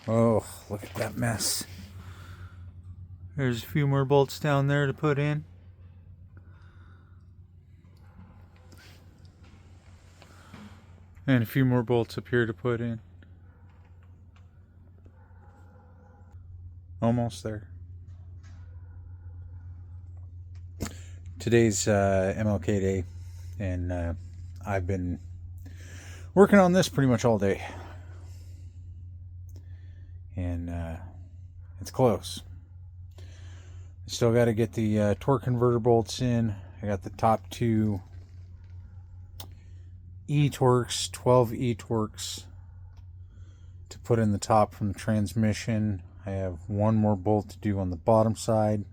Oh, look at that mess. There's a few more bolts down there to put in. And a few more bolts up here to put in. Almost there. Today's MLK Day, and I've been working on this pretty much all day. And it's close. I still got to get the torque converter bolts in. I got the top two E-Torques, 12 E-Torques to put in the top from the transmission. I have one more bolt to do on the bottom side.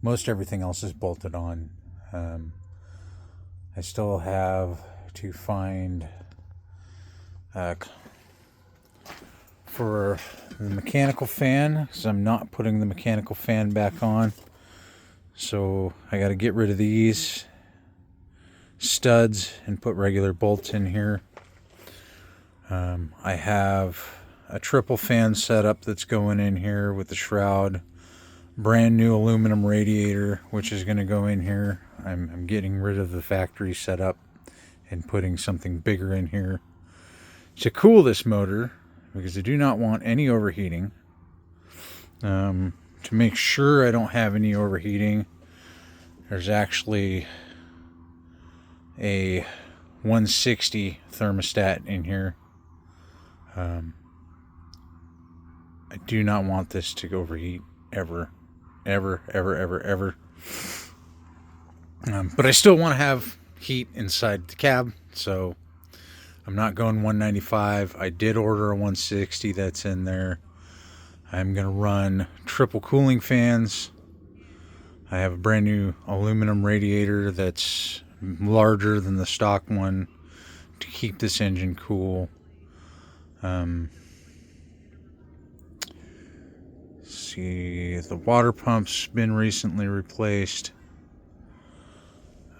Most everything else is bolted on. I still have to find for the mechanical fan, because I'm not putting the mechanical fan back on. So I got to get rid of these studs and put regular bolts in here. I have a triple fan setup that's going in here with the shroud. Brand new aluminum radiator, which is going to go in here. I'm getting rid of the factory setup and putting something bigger in here to cool this motor, because I do not want any overheating. To make sure I don't have any overheating, there's actually a 160 thermostat in here. I do not want this to overheat ever. But I still want to have heat inside the cab, so I'm not going 195. I did order a 160 that's in there. I'm going to run triple cooling fans. I have a brand new aluminum radiator that's larger than the stock one to keep this engine cool. See, the water pump's been recently replaced.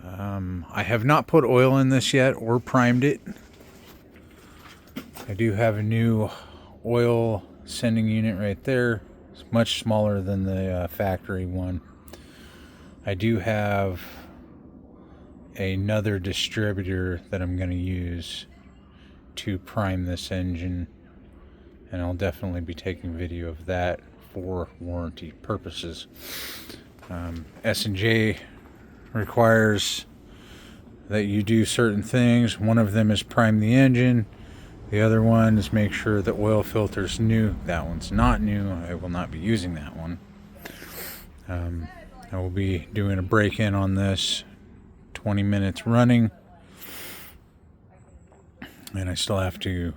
I have not put oil in this yet or primed it. I do have a new oil sending unit right there. It's much smaller than the factory one. I do have another distributor that I'm going to use to prime this engine, and I'll definitely be taking video of that for warranty purposes. S&J requires that you do certain things. One of them is prime the engine. The other one is make sure the oil filter's new. That one's not new. I will not be using that one. I will be doing a break-in on this, 20 minutes running, and I still have to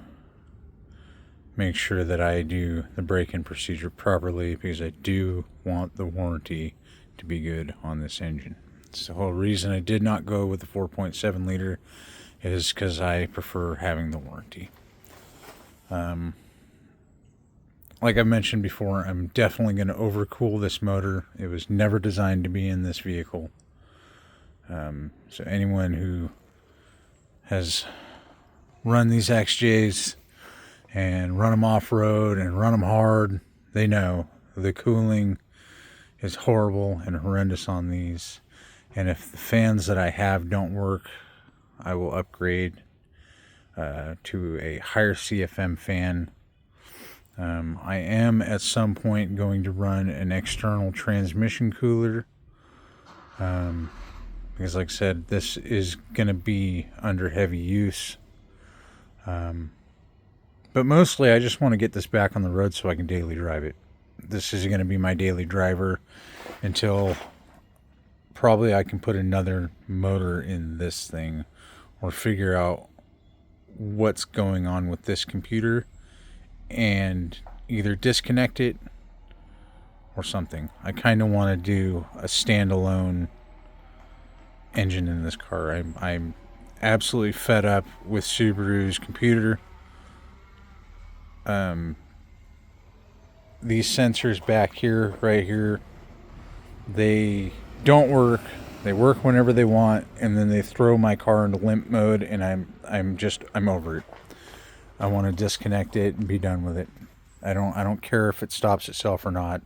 make sure that I do the break-in procedure properly, because I do want the warranty to be good on this engine. It's the whole reason I did not go with the 4.7 liter is because I prefer having the warranty. Like I mentioned before, I'm definitely going to overcool this motor. It was never designed to be in this vehicle. So anyone who has run these XJs and run them off-road and run them hard, they know the cooling is horrible and horrendous on these. And if the fans that I have don't work, I will upgrade to a higher CFM fan. I am at some point going to run an external transmission cooler, because like I said, this is going to be under heavy use. But mostly I just want to get this back on the road so I can daily drive it. This is going to be my daily driver until probably I can put another motor in this thing, or figure out what's going on with this computer and either disconnect it or something. I kind of want to do a standalone engine in this car. I'm absolutely fed up with Subaru's computer. These sensors back here, right here, they don't work. They work whenever they want, and then they throw my car into limp mode, and I'm over it. I want to disconnect it and be done with it. I don't care if it stops itself or not.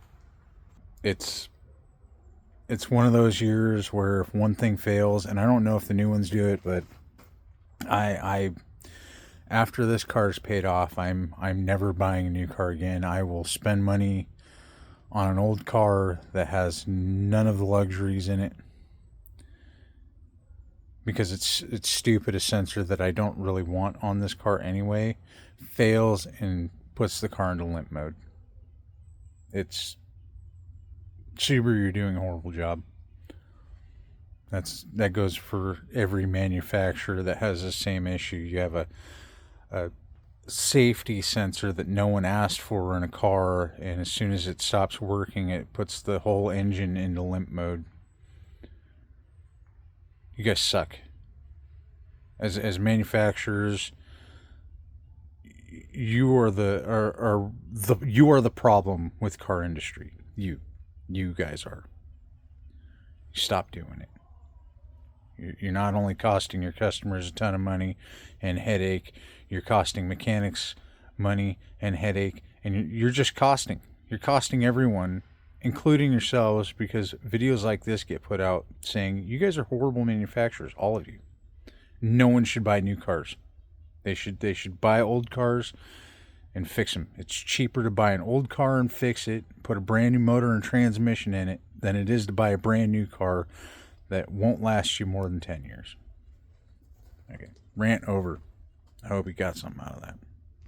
It's one of those years where if one thing fails, and I don't know if the new ones do it, but I after this car's paid off, I'm never buying a new car again. I will spend money on an old car that has none of the luxuries in it, because it's stupid. A sensor that I don't really want on this car anyway fails and puts the car into limp mode. It's Subaru, you're doing a horrible job. That goes for every manufacturer that has the same issue. You have a safety sensor that no one asked for in a car, and as soon as it stops working, it puts the whole engine into limp mode. You guys suck. As manufacturers, you are the problem with car industry. You guys are. Stop doing it. You're not only costing your customers a ton of money and headache, you're costing mechanics money and headache, and you're just costing. You're costing everyone, including yourselves, because videos like this get put out saying you guys are horrible manufacturers, all of you. No one should buy new cars. They should buy old cars and fix them. It's cheaper to buy an old car and fix it, put a brand new motor and transmission in it, than it is to buy a brand new car that won't last you more than 10 years. Okay, rant over. I hope you got something out of that.